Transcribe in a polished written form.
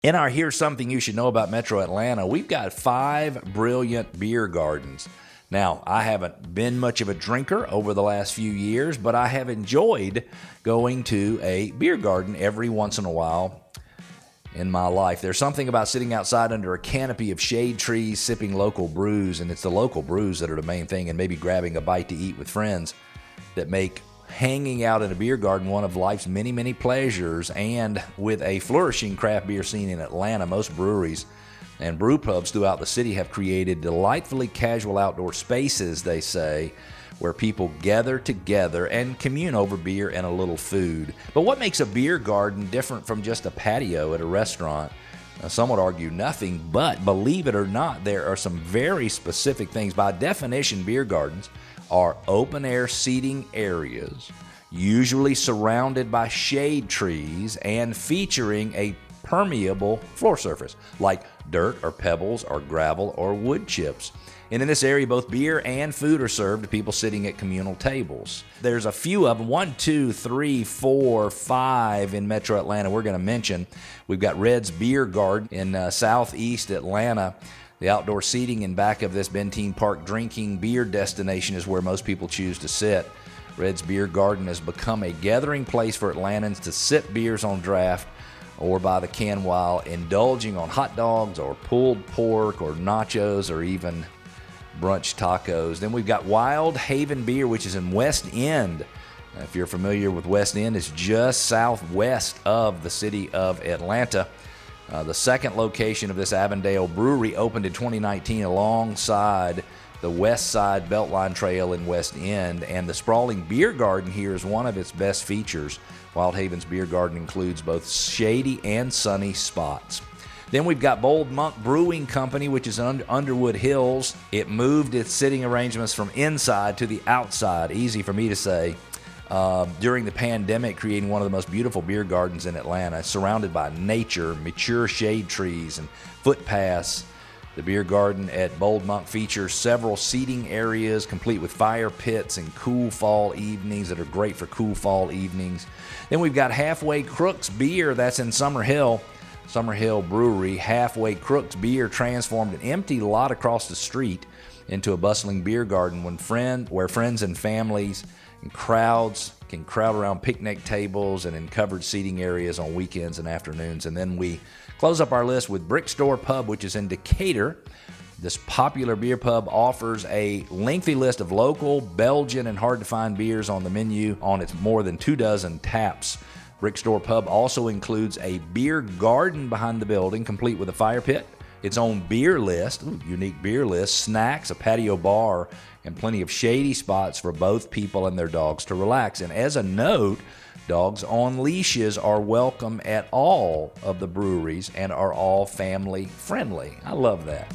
In our Here's Something You Should Know About Metro Atlanta, we've got 5 brilliant beer gardens. Now, I haven't been much of a drinker over the last few years, but I have enjoyed going to a beer garden every once in a while in my life. There's something about sitting outside under a canopy of shade trees, sipping local brews, and it's the local brews that are the main thing, and maybe grabbing a bite to eat with friends that make hanging out in a beer garden one of life's many, many pleasures. And with a flourishing craft beer scene in Atlanta, most breweries and brew pubs throughout the city have created delightfully casual outdoor spaces, they say, where people gather together and commune over beer and a little food. But what makes a beer garden different from just a patio at a restaurant? Some would argue nothing, but believe it or not, there are some very specific things. By definition, beer gardens are open-air seating areas, usually surrounded by shade trees and featuring a permeable floor surface, like dirt or pebbles or gravel or wood chips. And in this area, both beer and food are served to people sitting at communal tables. There's a few of them, 1, 2, 3, 4, 5 in Metro Atlanta we're going to mention. We've got Red's Beer Garden in southeast Atlanta. The outdoor seating in back of this Benteen Park drinking beer destination is where most people choose to sit. Red's Beer Garden has become a gathering place for Atlantans to sip beers on draft or by the can while indulging on hot dogs or pulled pork or nachos or even brunch tacos. Then we've got Wild Haven Beer, which is in West End. If you're familiar with West End, it's just southwest of the city of Atlanta. The second location of this Avondale brewery opened in 2019 alongside the West Side Beltline Trail in West End, and the sprawling beer garden here is one of its best features. Wild Haven's beer garden includes both shady and sunny spots. Then we've got Bold Monk Brewing Company, which is in Underwood Hills. It moved its sitting arrangements from inside to the outside, easy for me to say, during the pandemic, creating one of the most beautiful beer gardens in Atlanta, surrounded by nature, mature shade trees, and footpaths. The beer garden at Bold Monk features several seating areas, complete with fire pits and cool fall evenings that are great for cool fall evenings. Then we've got Halfway Crooks Beer, that's in Summer Hill Brewery. Halfway Crooks Beer transformed an empty lot across the street into a bustling beer garden where friends and families and crowds can crowd around picnic tables and in covered seating areas on weekends and afternoons. And then we close up our list with Brick Store Pub, which is in Decatur. This popular beer pub offers a lengthy list of local, Belgian, and hard-to-find beers on the menu on its more than 24 taps. Brick Store Pub also includes a beer garden behind the building, complete with a fire pit, its own beer list, unique beer list, snacks, a patio bar, and plenty of shady spots for both people and their dogs to relax. And as a note, dogs on leashes are welcome at all of the breweries and are all family friendly. I love that.